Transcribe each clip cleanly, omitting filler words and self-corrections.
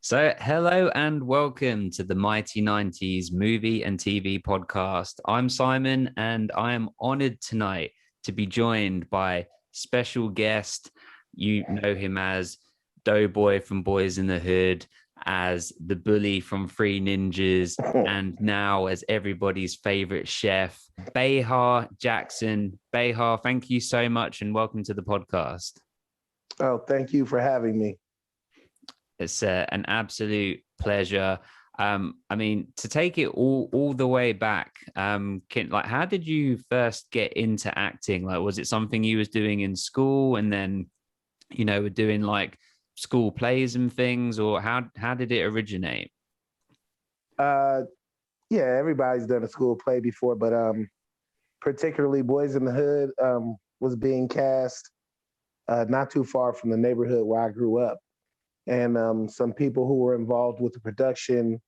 So, hello and welcome to the Mighty 90s movie and TV podcast. I'm Simon, and I am honored tonight to be joined by special guest. You know him as Doughboy from Boys in the Hood, as the bully from Three Ninjas, and now as everybody's favorite chef, Baha Jackson. Baha, thank you so much and welcome to the podcast. Oh, thank you for having me. It's an absolute pleasure. I mean, to take it all the way back, how did you first get into acting? Like, was it something you was doing in school, and then, were doing like school plays and things, or how did it originate? Uh, yeah, everybody's done a school play before, but particularly Boys in the Hood was being cast not too far from the neighborhood where I grew up. And some people who were involved with the production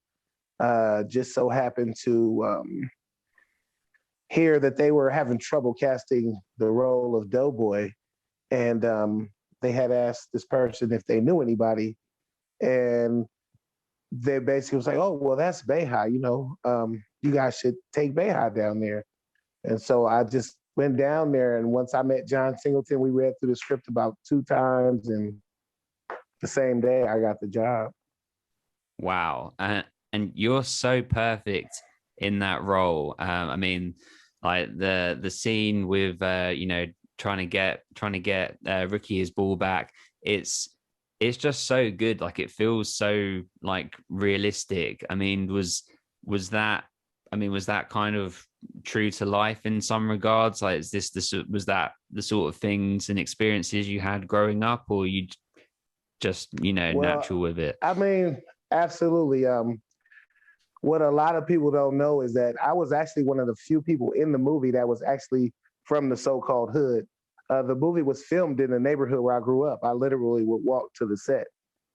just so happened to hear that they were having trouble casting the role of Doughboy. And they had asked this person if they knew anybody. And they basically was like, oh, well, that's Baha, you guys should take Baha down there. And so I just went down there. And once I met John Singleton, we read through the script about 2 times. And the same day I got the job. Wow. And you're so perfect in that role. I mean, like the scene with trying to get Ricky his ball back. It's just so good. Like, it feels so like realistic. I mean, was that was that kind of true to life in some regards? Like, was that the sort of things and experiences you had growing up, or you just Well, natural with it? I mean, absolutely. What a lot of people don't know is that I was actually one of the few people in the movie that was actually from the so-called hood. The movie was filmed in the neighborhood where I grew up. I literally would walk to the set.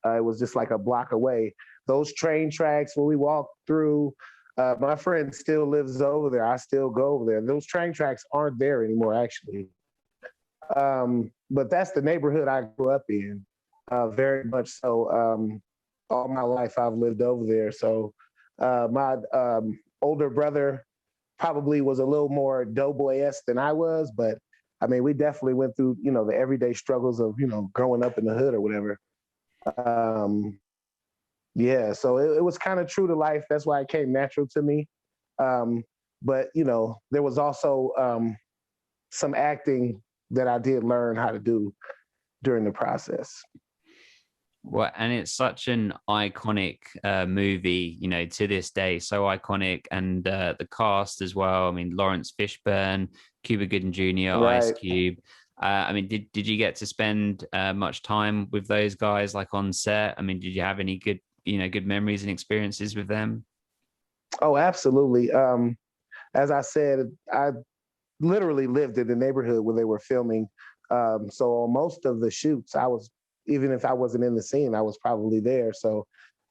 It was just like a block away. Those train tracks where we walked through, my friend still lives over there. I still go over there. Those train tracks aren't there anymore, actually. But that's the neighborhood I grew up in, very much so. All my life I've lived over there. So my older brother probably was a little more Doughboy-esque than I was, but I mean, we definitely went through, the everyday struggles of, growing up in the hood or whatever. Um, yeah, so it was kind of true to life. That's why it came natural to me. But, there was also some acting that I did learn how to do during the process. Well, and it's such an iconic movie, to this day, so iconic. And the cast as well. I mean, Lawrence Fishburne, Cuba Gooding Jr., Ice Right. Cube. I mean, did you get to spend much time with those guys, like on set? I mean, did you have any good memories and experiences with them? Oh, absolutely. As I said, I literally lived in the neighborhood where they were filming. So on most of the shoots, even if I wasn't in the scene, I was probably there. So,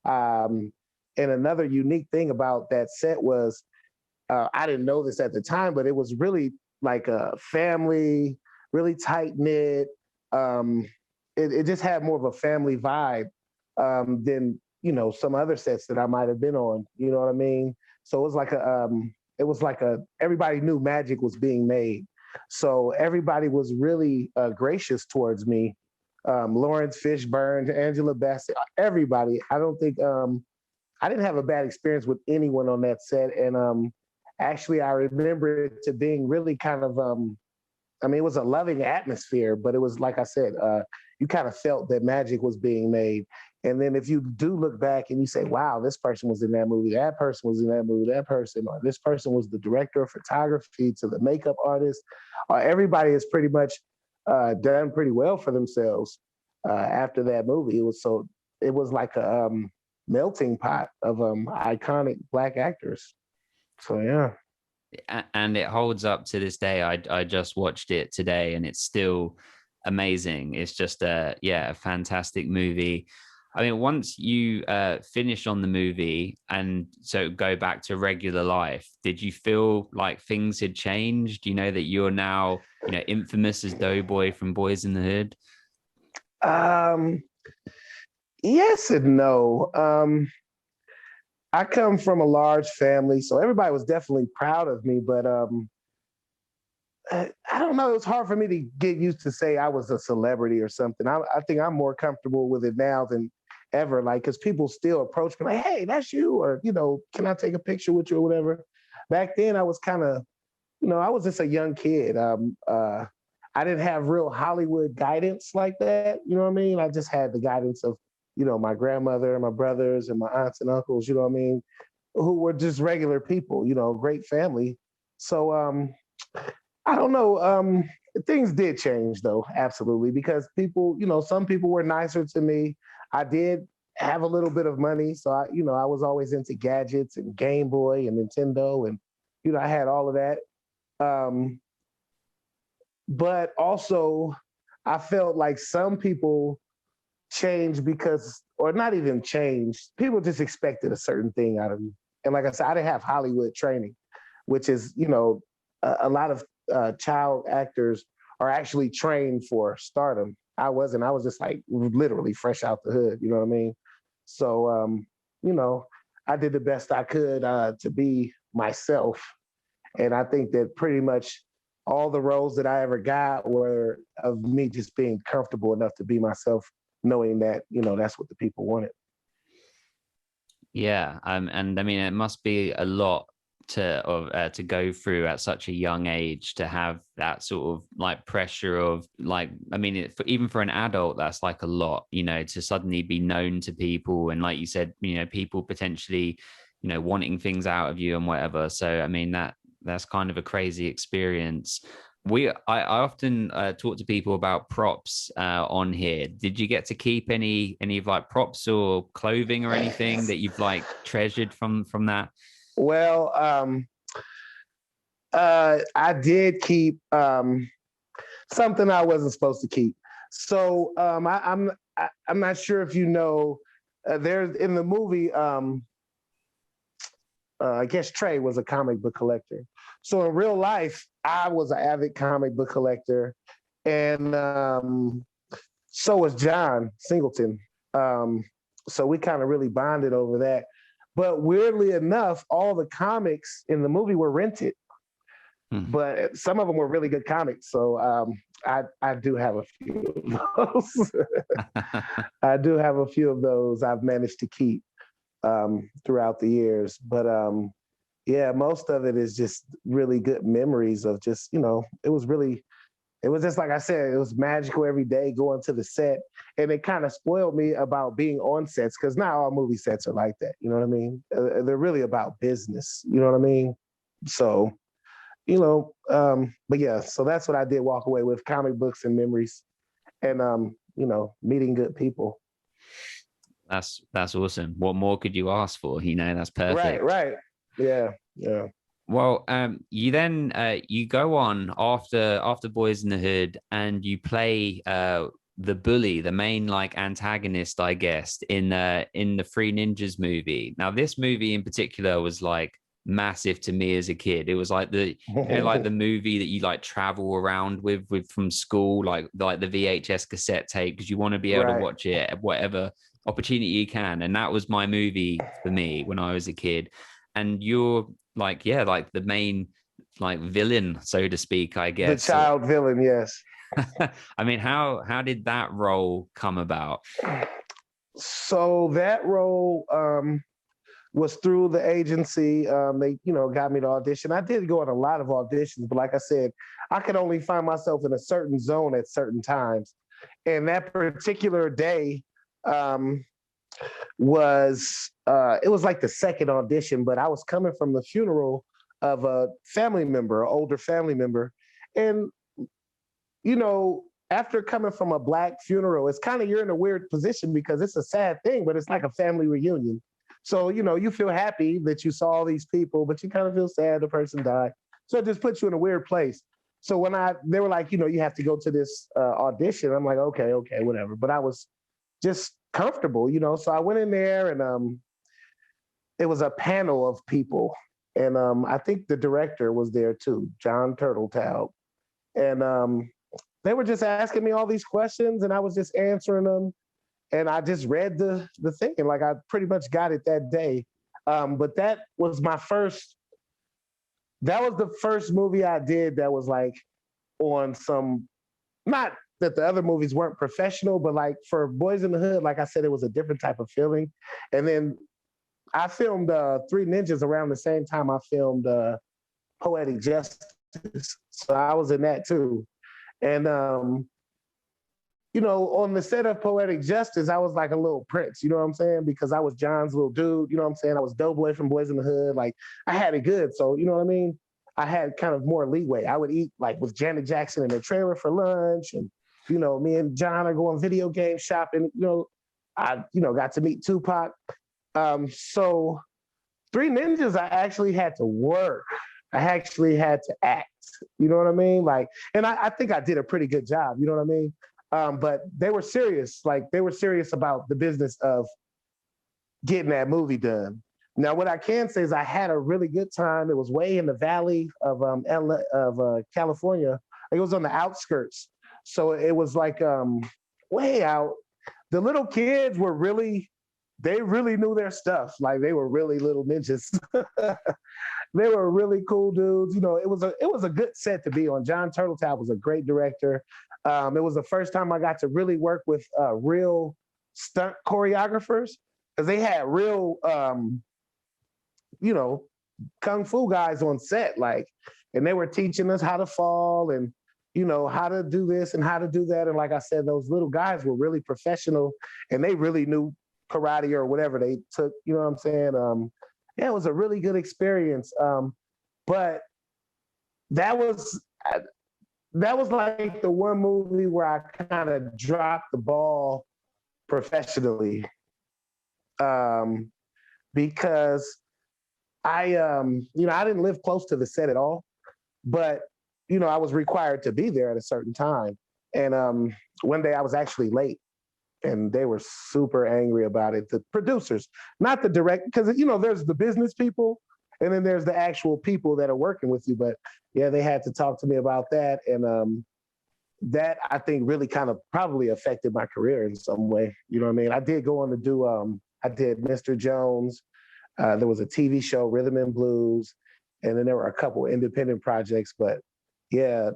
um, and another unique thing about that set was, I didn't know this at the time, but it was really like a family, really tight knit. Um, it just had more of a family vibe than some other sets that I might have been on. You know what I mean? So it was like a everybody knew magic was being made. So everybody was really gracious towards me. Lawrence Fishburne, Angela Bassett, everybody. I don't think I didn't have a bad experience with anyone on that set. And actually, I remember it to being really kind of, I mean, it was a loving atmosphere, but it was, like I said, you kind of felt that magic was being made. And then if you do look back and you say, wow, this person was in that movie, that person was in that movie, that person, or this person was the director of photography to the makeup artist, everybody has pretty much done pretty well for themselves after that movie. It was like a melting pot of iconic Black actors. So yeah. And it holds up to this day. I just watched it today, and it's still amazing. It's just a fantastic movie. I mean, once you finish on the movie and so go back to regular life, did you feel like things had changed? You know that you're now infamous as Doughboy from Boys in the Hood. Um, Yes and no. I come from a large family, so everybody was definitely proud of me, but I don't know. It was hard for me to get used to say I was a celebrity or something. I think I'm more comfortable with it now than ever. Like, because people still approach me like, "Hey, that's you," or "Can I take a picture with you or whatever." Back then, I was kind of, I was just a young kid. I didn't have real Hollywood guidance like that. You know what I mean? I just had the guidance of, my grandmother and my brothers and my aunts and uncles. You know what I mean? Who were just regular people. Great family. So I don't know. Things did change though, absolutely, because people, some people were nicer to me. I did have a little bit of money, so I was always into gadgets and Game Boy and Nintendo, and I had all of that. Um, but also, I felt like some people changed because, or not even changed. People just expected a certain thing out of you, and like I said, I didn't have Hollywood training, which is, a lot of child actors are actually trained for stardom. I wasn't. I was just like literally fresh out the hood. You know what I mean? So, you know, I did the best I could to be myself, and I think that pretty much all the roles that I ever got were of me just being comfortable enough to be myself, knowing that that's what the people wanted. Yeah, and I mean, it must be a lot to go through at such a young age, to have that sort of like pressure of like, I mean, even for an adult, that's like a lot, to suddenly be known to people, and like you said, people potentially, wanting things out of you and whatever. So I mean, that's kind of a crazy experience. I often talk to people about props on here. Did you get to keep any of like props or clothing or anything that you've like treasured from that? Well, I did keep something I wasn't supposed to keep. So I'm not sure if you know. There's in the movie. I guess Trey was a comic book collector. So in real life, I was an avid comic book collector, and so was John Singleton. Um, so we kind of really bonded over that. But weirdly enough, all the comics in the movie were rented, but some of them were really good comics. So I do have a few of those. I do have a few of those I've managed to keep throughout the years. But yeah, most of it is just really good memories of just, it was just like I said, it was magical every day going to the set. And it kind of spoiled me about being on sets, because not all movie sets are like that. You know what I mean? They're really about business. You know what I mean? So, but yeah, so that's what I did walk away with: comic books and memories, and, meeting good people. That's awesome. What more could you ask for? That's Right, perfect. right. Yeah, yeah. Well, you then you go on after Boys in the Hood, and you play the bully, the main like antagonist, I guess, in the Three Ninjas movie. Now, this movie in particular was like massive to me as a kid. It was like like the movie that you like travel around with from school, like the VHS cassette tape, because you want to be able to Right. watch it at whatever opportunity you can. And that was my movie for me when I was a kid. And you're like, yeah, like the main like villain, so to speak, I The guess. So, child villain, yes. I mean, how did that role come about? So that role was through the agency. They, got me to audition. I did go on a lot of auditions, but like I said, I could only find myself in a certain zone at certain times. And that particular day um, was it was like the second audition, but I was coming from the funeral of a family member, an older family member, and after coming from a Black funeral, it's kind of, you're in a weird position because it's a sad thing, but it's like a family reunion. So, you feel happy that you saw all these people, but you kind of feel sad the person died. So it just puts you in a weird place. So when they were like, you have to go to this audition, I'm like, okay, whatever. But I was just comfortable, So I went in there, and it was a panel of people. And I think the director was there too, John Turtletaub. And they were just asking me all these questions, and I was just answering them. and I just read the thing, and like I pretty much got it that day. But that was my first. That was the first movie I did that was like on some, not that the other movies weren't professional, but like for Boys in the Hood, like I said, it was a different type of feeling. And then I filmed Three Ninjas around the same time I filmed Poetic Justice. So I was in that too. And you know, on the set of Poetic Justice, I was like a little prince, you know what I'm saying? Because I was John's little dude, you know what I'm saying? I was Doughboy from Boyz in the Hood. Like, I had it good. So, you know what I mean? I had kind of more leeway. I would eat like with Janet Jackson in the trailer for lunch. And, you know, me and John are going video game shopping. You know, I, you know, got to meet Tupac. So Three Ninjas, I actually had to work. I actually had to act. You know what I mean? Like, and I think I did a pretty good job. You know what I mean? But they were serious. Like, they were serious about the business of getting that movie done. Now, what I can say is I had a really good time. It was way in the valley of California. It was on the outskirts. So it was like way out. The little kids were really, they really knew their stuff. Like, they were really little ninjas. They were really cool dudes. You know, it was a good set to be on. John Turteltaub was a great director. It was the first time I got to really work with real stunt choreographers, because they had real, you know, kung fu guys on set, like, and they were teaching us how to fall and, you know, how to do this and how to do that. And like I said, those little guys were really professional, and they really knew karate or whatever they took. You know what I'm saying? Yeah, it was a really good experience. But that was like the one movie where I kind of dropped the ball professionally, because I, you know, I didn't live close to the set at all, but, you know, I was required to be there at a certain time. And one day I was actually late, and they were super angry about it. The producers, not the direct, because, you know, there's the business people, and then there's the actual people that are working with you. But yeah, they had to talk to me about that. And that, I think, really kind of probably affected my career in some way. You know what I mean? I did go on to do, I did Mr. Jones. There was a TV show, Rhythm and Blues. And then there were a couple independent projects. But yeah,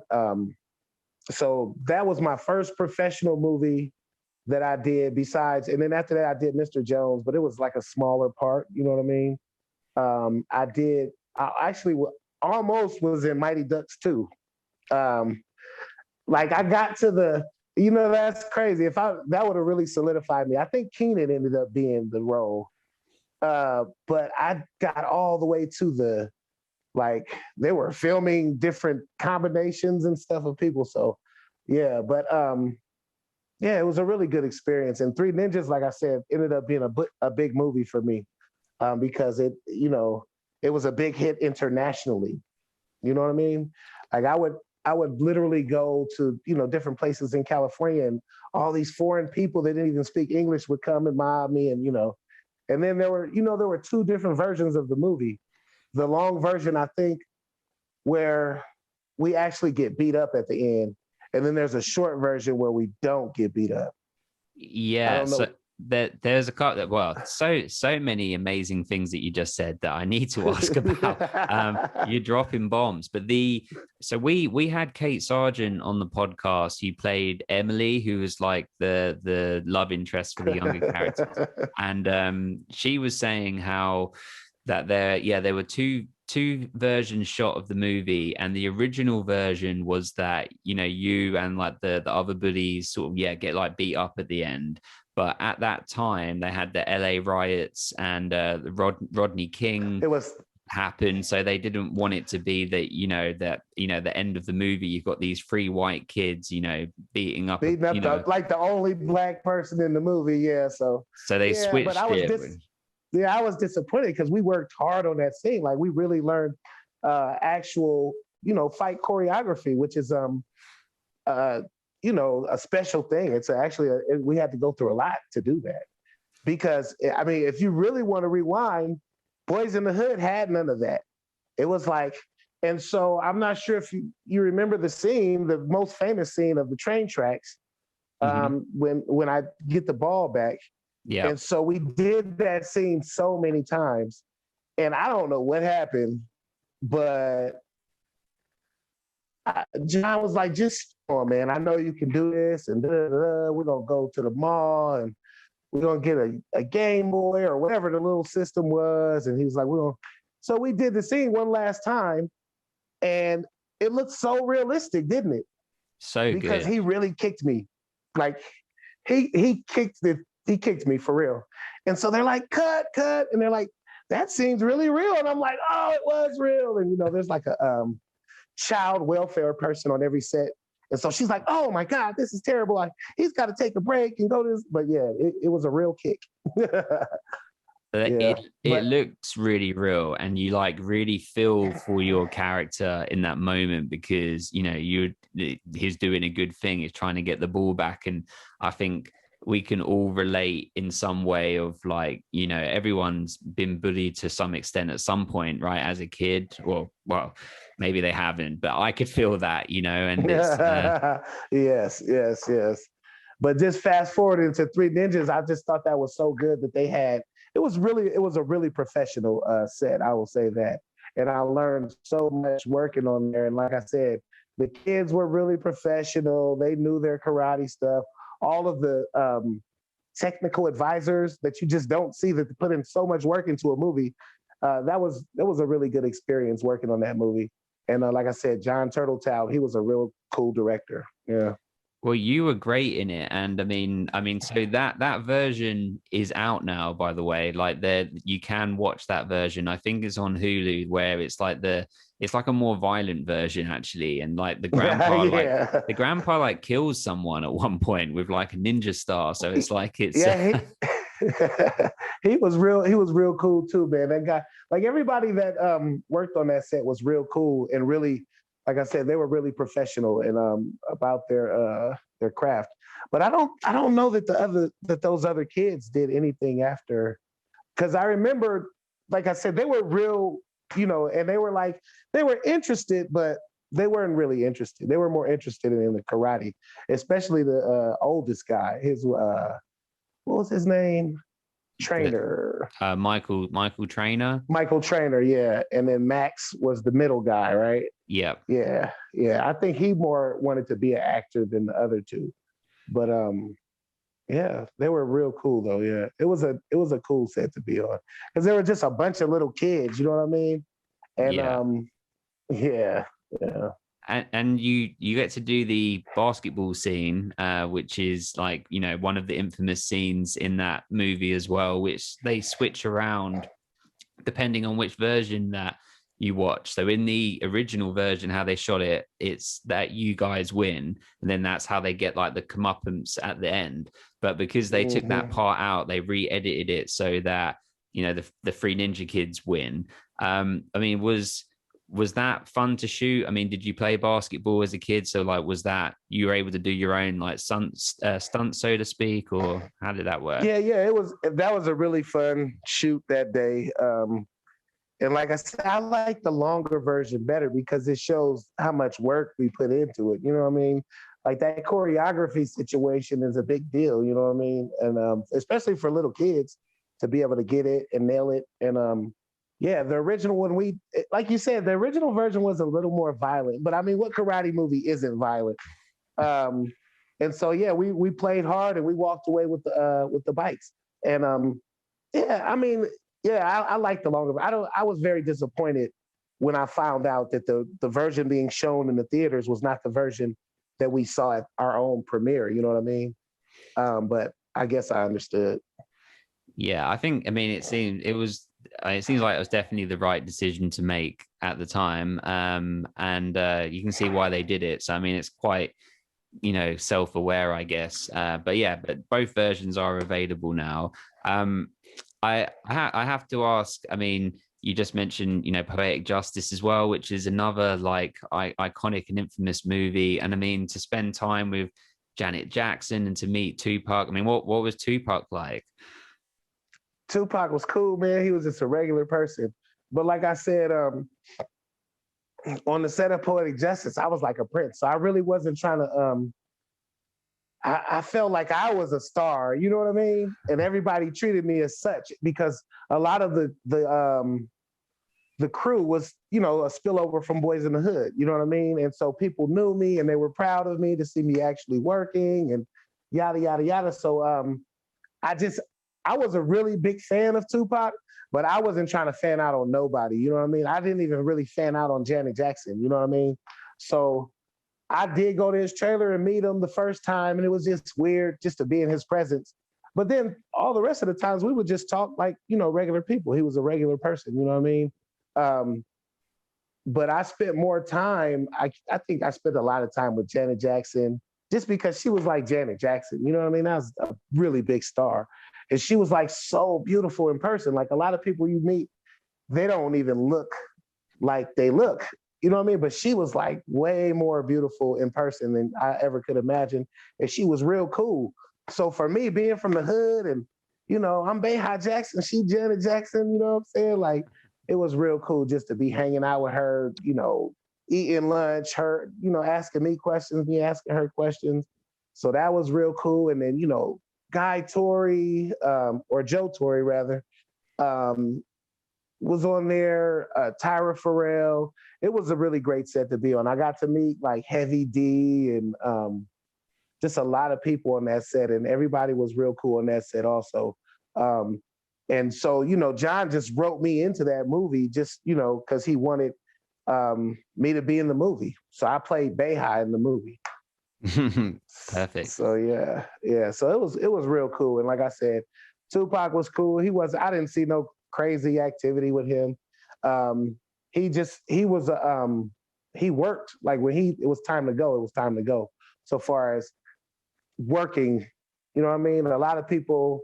so that was my first professional movie that I did besides. And then after that, I did Mr. Jones, but it was like a smaller part. You know what I mean? I actually almost was in Mighty Ducks 2. Like, I got to the, you know, that's crazy. That would have really solidified me. I think Keenan ended up being the role. But I got all the way to the, like, they were filming different combinations and stuff of people. So yeah, but yeah, it was a really good experience. And Three Ninjas, like I said, ended up being a big movie for me, because it, you know, it was a big hit internationally. You know what I mean? Like, I would literally go to, you know, different places in California, and all these foreign people that didn't even speak English would come and mob me, and, you know, and then there were two different versions of the movie. The long version, I think, where we actually get beat up at the end, and then there's a short version where we don't get beat up. Yeah, so there's a couple that, well, so many amazing things that you just said that I need to ask about. You're dropping bombs, but so we had Kate Sargent on the podcast. You played Emily, who was like the love interest for the younger characters, and she was saying how that there were two versions shot of the movie, and the original version was that, you know, you and like the other buddies sort of get like beat up at the end. But at that time, they had the LA riots and Rodney King happened, so they didn't want it to be that, the end of the movie, you've got these three white kids, you know, beating up like the only black person in the movie. Yeah, so they switched. But I was disappointed, because we worked hard on that scene. Like, we really learned actual, you know, fight choreography, which is you know, a special thing. It's actually we had to go through a lot to do that, because, I mean, if you really want to rewind, Boyz in the Hood had none of that. It was like, and so I'm not sure if you remember the scene, the most famous scene of the train tracks. when I get the ball back. Yeah. And so we did that scene so many times. And I don't know what happened, but John was like, just, oh man, I know you can do this. And we're going to go to the mall and we're going to get a Game Boy or whatever the little system was. And he was like, so we did the scene one last time. And it looked so realistic, didn't it? So because good. he really kicked me. Like he kicked me for real. And so they're like, cut. And they're like, that seems really real. And I'm like, oh, it was real. And there's like a child welfare person on every set. And so she's like, oh my God, this is terrible. Like, he's got to take a break and go to this. But yeah, it was a real kick. It looks really real, and you like really feel for your character in that moment because he's doing a good thing. He's trying to get the ball back, and I think we can all relate in some way of like, everyone's been bullied to some extent at some point, right? As a kid, or well, maybe they haven't, but I could feel that, and it's yes. But just fast forward into Three Ninjas, I just thought that was so good that they had. It was a really professional set, I will say that. And I learned so much working on there. And like I said, the kids were really professional. They knew their karate stuff. All of the technical advisors that you just don't see that put in so much work into a movie. That was a really good experience working on that movie. And like I said, John Turteltaub, he was a real cool director. Yeah. Well, you were great in it, and I mean, so that version is out now, by the way. Like, you can watch that version. I think it's on Hulu, where it's like a more violent version actually, and like the grandpa, the grandpa like kills someone at one point with like a ninja star. So it's like it's he was real cool too, man. That guy, like everybody that worked on that set was real cool and really. Like I said, they were really professional and about their craft. But I don't know that those other kids did anything after, because I remember, like I said, they were real, and they were interested, but they weren't really interested. They were more interested in the karate, especially the oldest guy. What was his name? Trainer. Michael Trainer. Michael Trainer, yeah. And then Max was the middle guy, right? Yeah. Yeah. I think he more wanted to be an actor than the other two. But yeah, they were real cool though. Yeah. It was a cool set to be on. Because there were just a bunch of little kids, you know what I mean? And yeah. And you get to do the basketball scene, which is like, one of the infamous scenes in that movie as well, which they switch around depending on which version that you watch. So in the original version, how they shot it, it's that you guys win, and then that's how they get like the comeuppance at the end. But because they took that part out, they re-edited it so that the Three Ninja Kids win. I mean, was that fun to shoot? I mean, did you play basketball as a kid? So like, was that, you were able to do your own like stunt, so to speak, or how did that work? Yeah, that was a really fun shoot that day. And like I said, I like the longer version better because it shows how much work we put into it. You know what I mean? Like that choreography situation is a big deal, you know what I mean? And especially for little kids to be able to get it and nail it. And yeah, the original one, like you said, the original version was a little more violent. But I mean, what karate movie isn't violent? And so yeah, we played hard and we walked away with the bikes. And yeah, I mean, yeah, I like the longer. I was very disappointed when I found out that the version being shown in the theaters was not the version that we saw at our own premiere. You know what I mean? But I guess I understood. Yeah, I mean, it seems like it was definitely the right decision to make at the time. And you can see why they did it. So, I mean, it's quite, self-aware, I guess. But yeah, but both versions are available now. I have to ask, I mean, you just mentioned, Poetic Justice as well, which is another like iconic and infamous movie. And I mean, to spend time with Janet Jackson and to meet Tupac. I mean, what was Tupac like? Tupac was cool, man. He was just a regular person. But like I said, on the set of Poetic Justice, I was like a prince. So I really wasn't trying to I felt like I was a star, you know what I mean? And everybody treated me as such because a lot of the crew was, you know, a spillover from Boys in the Hood, you know what I mean? And so people knew me and they were proud of me to see me actually working and yada, yada, yada. So I just, I was a really big fan of Tupac, but I wasn't trying to fan out on nobody, you know what I mean? I didn't even really fan out on Janet Jackson, you know what I mean? So I did go to his trailer and meet him the first time, and it was just weird just to be in his presence. But then all the rest of the times we would just talk like, you know, regular people. He was a regular person, you know what I mean? Um, but I spent more time, I think I spent a lot of time with Janet Jackson just because she was like Janet Jackson, you know what I mean? That was a really big star. And she was like so beautiful in person. Like a lot of people you meet, they don't even look like they look. You know what I mean? But she was like way more beautiful in person than I ever could imagine. And she was real cool. So for me, being from the hood and, you know, I'm Baha Jackson, she Janet Jackson, you know what I'm saying? Like, it was real cool just to be hanging out with her, you know, eating lunch, her, you know, asking me questions, me asking her questions. So that was real cool. And then, you know, Guy Torrey, or Joe Torrey rather, um, was on there, Tyra Farrell. It was a really great set to be on. I got to meet like Heavy D and just a lot of people on that set, and everybody was real cool on that set also. Um, and so, you know, John just wrote me into that movie just, you know, because he wanted me to be in the movie. So I played Baha in the movie. Perfect. So yeah. So it was real cool. And like I said, Tupac was cool. I didn't see no crazy activity with him. He worked like when it was time to go, it was time to go. So far as working, you know what I mean? A lot of people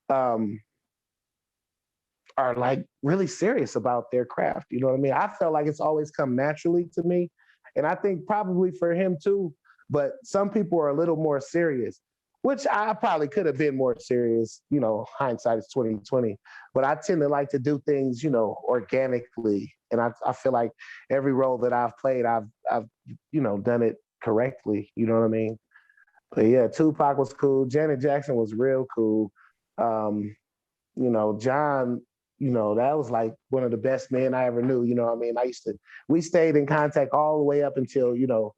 um, are like really serious about their craft. You know what I mean? I felt like it's always come naturally to me. And I think probably for him too, but some people are a little more serious, which I probably could have been more serious, you know, hindsight is 2020. But I tend to like to do things, you know, organically. And I feel like every role that I've played, I've you know, done it correctly. You know what I mean? But yeah, Tupac was cool. Janet Jackson was real cool. Um, you know, John, you know, that was like one of the best men I ever knew. You know what I mean? We stayed in contact all the way up until, you know,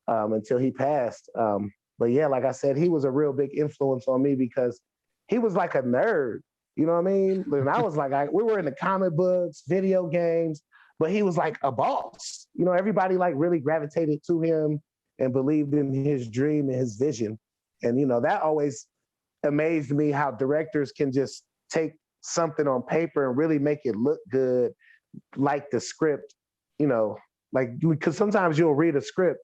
until he passed. But yeah, like I said, he was a real big influence on me because he was like a nerd. You know what I mean? And I was like, we were in the comic books, video games, but he was like a boss. You know, everybody like really gravitated to him and believed in his dream and his vision. And, you know, that always amazed me how directors can just take something on paper and really make it look good, like the script, you know, like, because sometimes you'll read a script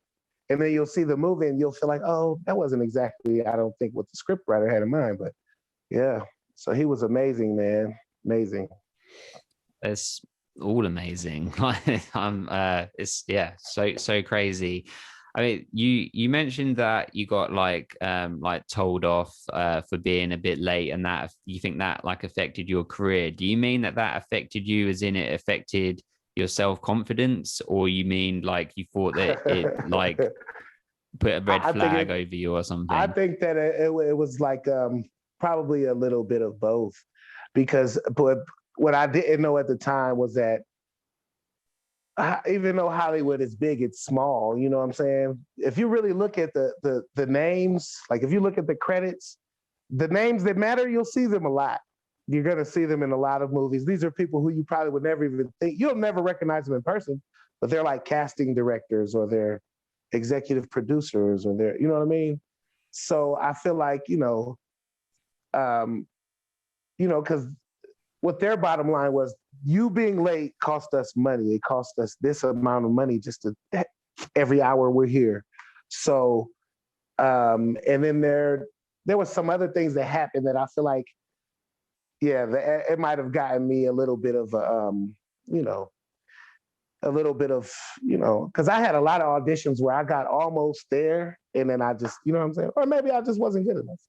and then you'll see the movie and you'll feel like, oh, that wasn't exactly, I don't think, what the script writer had in mind. But yeah, so he was amazing, man. Amazing. It's all amazing. It's so crazy. I mean, you mentioned that you got like told off for being a bit late, and that you think that like affected your career. Do you mean that affected you, as in it affected your self-confidence, or you mean like you thought that it like put a red flag over you or something? I think that it was like probably a little bit of both, because what I didn't know at the time was that even though Hollywood is big, it's small. You know what I'm saying? If you really look at the names, like if you look at the credits, the names that matter, you'll see them a lot. You're going to see them in a lot of movies. These are people who you probably would never even think, you'll never recognize them in person, but they're like casting directors or they're executive producers or they're, you know what I mean? So I feel like, because what their bottom line was, you being late cost us money. It cost us this amount of money just to every hour we're here. So, and then there was some other things that happened that I feel like, it might have gotten me a little bit of, because I had a lot of auditions where I got almost there and then I just, you know what I'm saying? Or maybe I just wasn't good enough.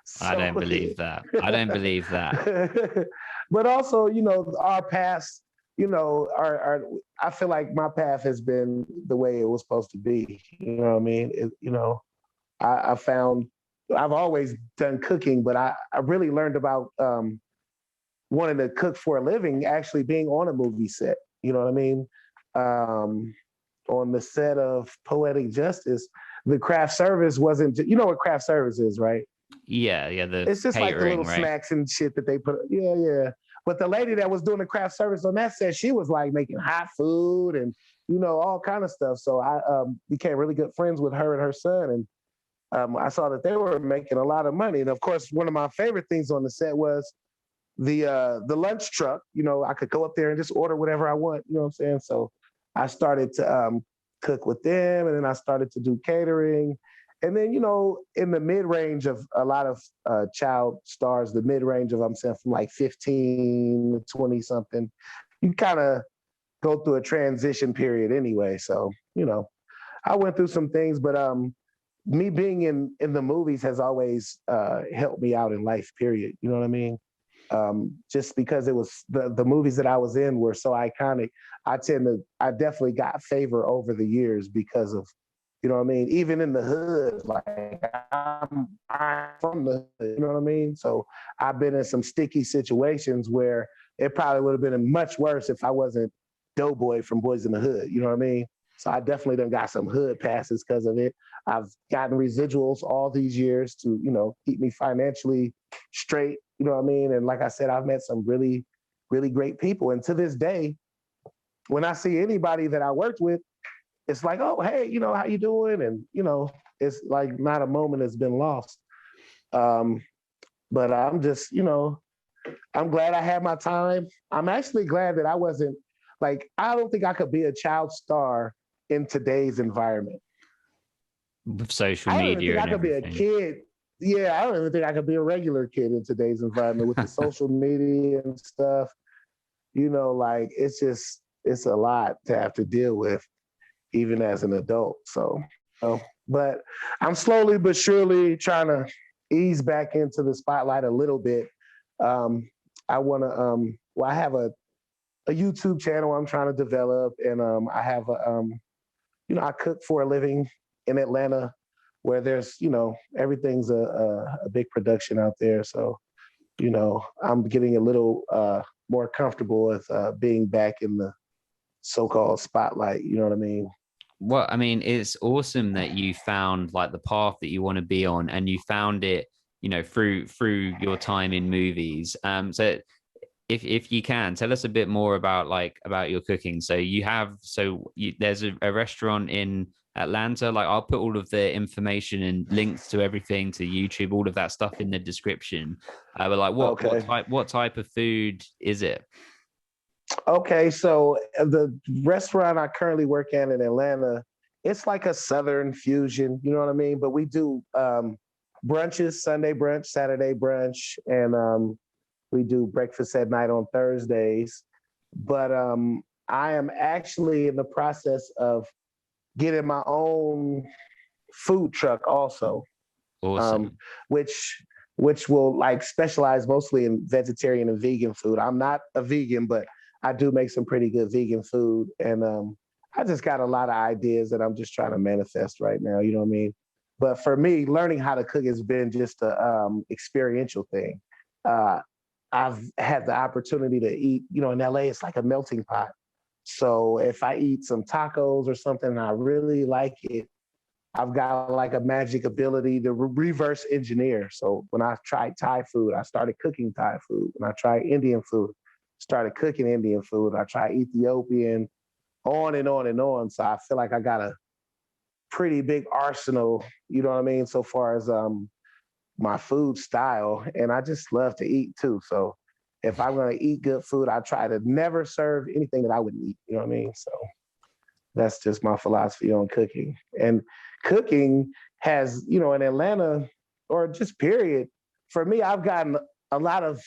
So, I don't believe that. I don't believe that. But also, our past, I feel like my path has been the way it was supposed to be. You know what I mean? I found I've always done cooking, but I really learned about wanting to cook for a living, actually being on a movie set. You know what I mean? On the set of Poetic Justice, the craft service wasn't, you know what craft service is, right? Yeah, the It's just like the catering, little right? snacks and shit that they put. Yeah, yeah. But the lady that was doing the craft service on that set, she was like making hot food and, you know, all kind of stuff. So I became really good friends with her and her son. And I saw that they were making a lot of money. And of course, one of my favorite things on the set was the lunch truck. You know, I could go up there and just order whatever I want. You know what I'm saying? So I started to cook with them, and then I started to do catering. And then, you know, in the mid range of a lot of child stars, the mid range of, I'm saying, from like 15 to 20 something, you kind of go through a transition period anyway. So, you know, I went through some things, but me being in the movies has always helped me out in life, period. You know what I mean? Just because it was the movies that I was in were so iconic, I definitely got favor over the years because of, you know what I mean? Even in the hood, like I'm from the hood, you know what I mean? So I've been in some sticky situations where it probably would have been much worse if I wasn't Doughboy from Boyz in the Hood, you know what I mean? So I definitely done got some hood passes because of it. I've gotten residuals all these years to, you know, keep me financially straight, you know what I mean? And like I said, I've met some really, really great people. And to this day, when I see anybody that I worked with, it's like, oh, hey, you know, how you doing? And, you know, it's like not a moment has been lost. But I'm just, you know, I'm glad I had my time. I'm actually glad that I wasn't like, I don't think I could be a child star in today's environment. With social I don't even think media I and could be a everything. kid. Yeah, I don't even think I could be a regular kid in today's environment with the social media and stuff. You know, like it's a lot to have to deal with, even as an adult. So, you know, but I'm slowly but surely trying to ease back into the spotlight a little bit. I want to, well, I have a YouTube channel I'm trying to develop, and I have you know, I cook for a living in Atlanta, where there's, you know, everything's a big production out there. So, you know, I'm getting a little more comfortable with being back in the so-called spotlight. You know what I mean? Well, I mean, it's awesome that you found like the path that you want to be on, and you found it, you know, through your time in movies. So if you can tell us a bit more about about your cooking. So there's a restaurant in Atlanta. Like, I'll put all of the information and links to everything, to YouTube, all of that stuff in the description. But like, Okay. what type of food is it? Okay. So the restaurant I currently work at in Atlanta, it's like a Southern fusion. You know what I mean? But we do brunches, Sunday brunch, Saturday brunch, and we do breakfast at night on Thursdays. But I am actually in the process of getting my own food truck also, um, Awesome. which which will like specialize mostly in vegetarian and vegan food. I'm not a vegan, but I do make some pretty good vegan food, and I just got a lot of ideas that I'm just trying to manifest right now. You know what I mean? But for me, learning how to cook has been just a experiential thing. Uh, I've had the opportunity to eat, you know, in LA, it's like a melting pot. So if I eat some tacos or something and I really like it, I've got like a magic ability to reverse engineer. So when I tried Thai food, I started cooking Thai food. When I tried Indian food, started cooking Indian food. I tried Ethiopian, on and on and on. So I feel like I got a pretty big arsenal, you know what I mean, so far as my food style. And I just love to eat too. So if I'm gonna eat good food, I try to never serve anything that I wouldn't eat. You know what I mean? So that's just my philosophy on cooking. And cooking has, you know, in Atlanta or just period, for me, I've gotten a lot of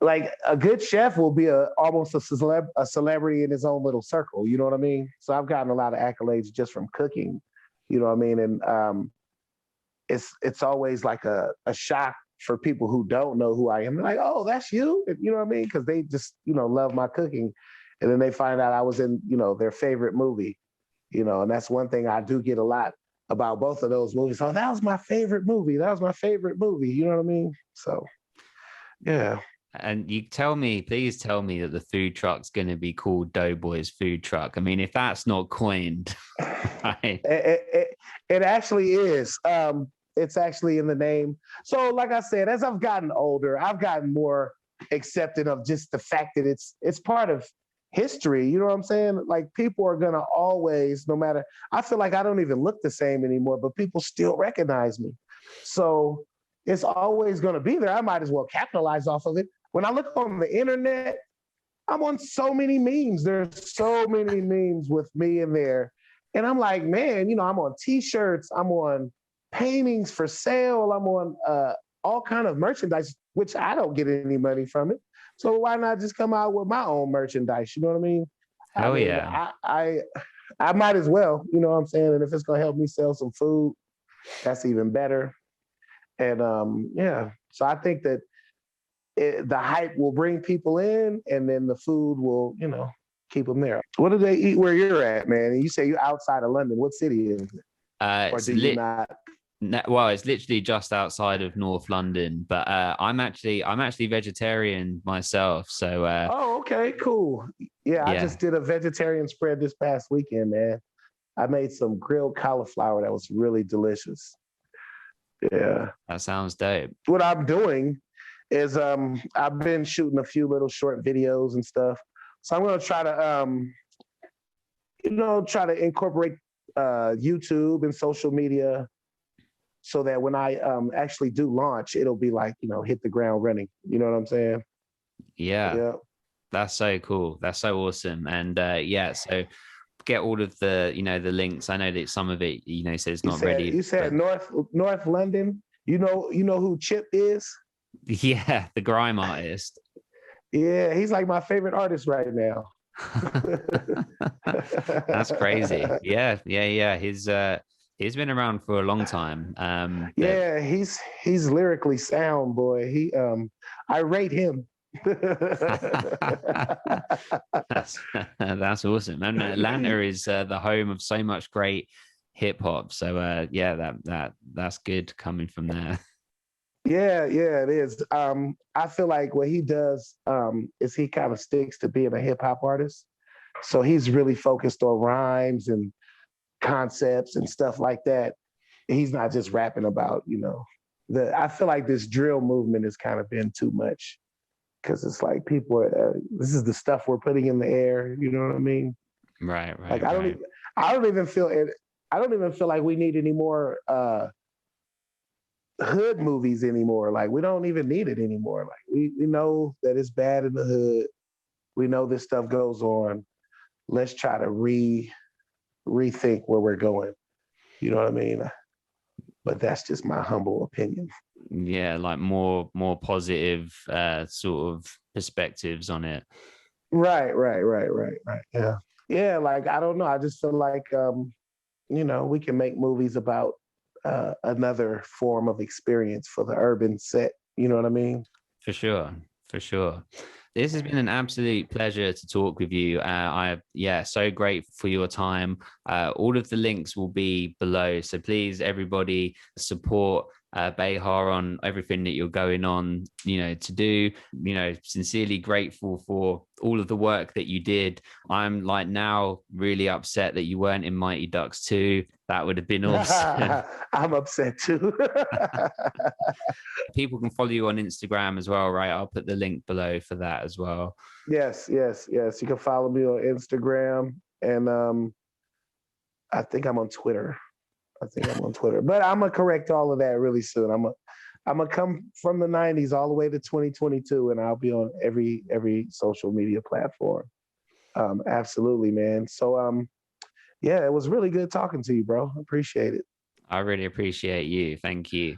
like a good chef will be almost a celebrity in his own little circle. You know what I mean? So I've gotten a lot of accolades just from cooking. You know what I mean? And it's always like a shock for people who don't know who I am. They're like, oh, that's you. You know what I mean? Because they just, you know, love my cooking. And then they find out I was in, you know, their favorite movie, you know, and that's one thing I do get a lot about both of those movies. Oh, that was my favorite movie. That was my favorite movie. You know what I mean? So, yeah. And you please tell me that the food truck's going to be called Doughboy's Food Truck. I mean, if that's not coined, right? It actually is. It's actually in the name. So, like I said, as I've gotten older, I've gotten more accepting of just the fact that it's part of history. You know what I'm saying? Like, people are gonna always, no matter. I feel like I don't even look the same anymore, but people still recognize me. So it's always gonna be there. I might as well capitalize off of it. When I look on the internet, I'm on so many memes. There's so many memes with me in there. And I'm like, man, I'm on t-shirts, I'm on paintings for sale, I'm on all kind of merchandise, which I don't get any money from it. So why not just come out with my own merchandise? You know what I mean? Oh, yeah. I might as well, you know what I'm saying? And if it's gonna help me sell some food, that's even better. And yeah, so I think that the hype will bring people in, and then the food will, keep them there. What do they eat where you're at, man? And you say you're outside of London. What city is it? Or do you not? Well, it's literally just outside of North London, but I'm actually vegetarian myself. So oh, okay, cool. Yeah, I just did a vegetarian spread this past weekend, man. I made some grilled cauliflower that was really delicious. Yeah. That sounds dope. What I'm doing is I've been shooting a few little short videos and stuff. So I'm gonna try to incorporate YouTube and social media so that when I actually do launch, it'll be like, hit the ground running. You know what I'm saying? Yeah. That's so cool. That's so awesome. And so get all of the, the links. I know that some of it, says not ready. You said North London. You know who Chip is? Yeah, the grime artist. Yeah, he's like my favorite artist right now. That's crazy. Yeah. He's been around for a long time. Yeah, he's lyrically sound, boy. I rate him. That's awesome. And Atlanta is the home of so much great hip hop. So that's good coming from there. Yeah, it is. I feel like what he does is he kind of sticks to being a hip hop artist. So he's really focused on rhymes and concepts and stuff like that. He's not just rapping about, I feel like this drill movement has kind of been too much because it's like people this is the stuff we're putting in the air. You know what I mean? Right. Like I don't even feel like we need any more hood movies anymore. Like we don't even need it anymore. Like we know that it's bad in the hood. We know this stuff goes on. Let's try to rethink where we're going. You know what I mean? But that's just my humble opinion. Yeah, like more positive sort of perspectives on it. Right. Yeah, like I don't know. I just feel like we can make movies about another form of experience for the urban set. You know what I mean? For sure. This has been an absolute pleasure to talk with you. So grateful for your time. All of the links will be below. So please, everybody, support Baha on everything that you're going on, to do. Sincerely grateful for all of the work that you did. I'm like now really upset that you weren't in Mighty Ducks 2. That would have been awesome. I'm upset too. People can follow you on Instagram as well, right? I'll put the link below for that as well. Yes. You can follow me on Instagram, and I think I'm on Twitter. But I'm gonna correct all of that really soon. I'm gonna come from the 90s all the way to 2022, and I'll be on every social media platform. Absolutely, man. So it was really good talking to you, bro. Appreciate it. I really appreciate you. Thank you.